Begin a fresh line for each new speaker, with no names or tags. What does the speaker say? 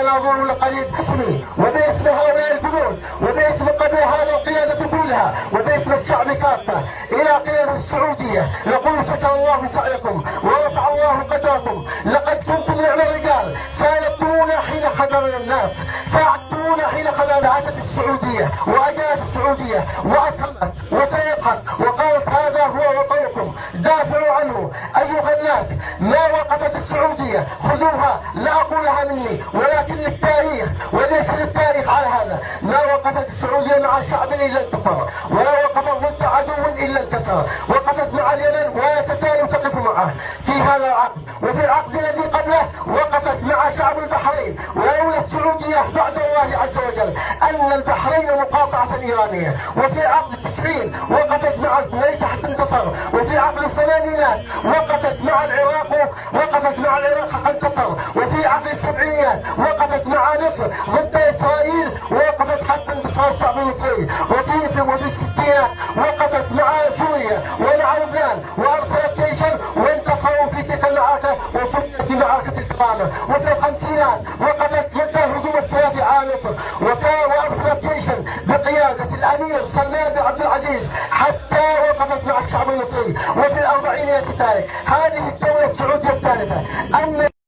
لعلنا ننظر لقليل باسمي وباسم هؤلاء الجنود وباسم قبل هذه القيادة كلها وباسم الشعب كافة إلى قيادة السعودية نقول شكر الله سعيكم ورفع الله قدركم. لقد كنتم نعم الرجال، ساندتمونا حين خذلنا الناس، ساعدتمونا حين خذلنا عادت السعودية وأجاءت السعودية وأكرمت وسيقت وقالت هذا هو وطنكم دافعوا عنه. أيها الناس، ما وقفت السعودية خذوها، لا أقولها مني ولكن للتاريخ وليس للتاريخ على هذا، ما وقفت السعودية مع شعب إلا انتصر، ولا وقفت ضد عدو إلا انتصر، وقفت مع اليمن ولا تزال تقف معه في هذا العقد. وفي العقد الذي قبله وقفت مع شعب البحرين، ولولا السعودية بعد الله عز وجل أن البحرين مقاطعة إيرانية. وفي عقد 90 وقفت مع الكويت حتى انتصر، وفي عقد الثمانينات وقفت مع العراق حتى انتصر، وفي عقد السبعينات وقفت مع مصر ضد إسرائيل ووقفت حتى انتصار الشعب المصري، وفي الستينات وقفت مع سوريا ومع لبنان وأرسلت جيشا وانتصروا في تلك المعركة وسميت بمعركة الكرامة. وفي الخمسينات وقفت ضد هجوم الثلاثي على مصر وأرسلت جيشا بقيادة الأمير سلمان بن عبد العزيز حتى وقفت مع الشعب المصري. وفي الأربعينات كذلك هذه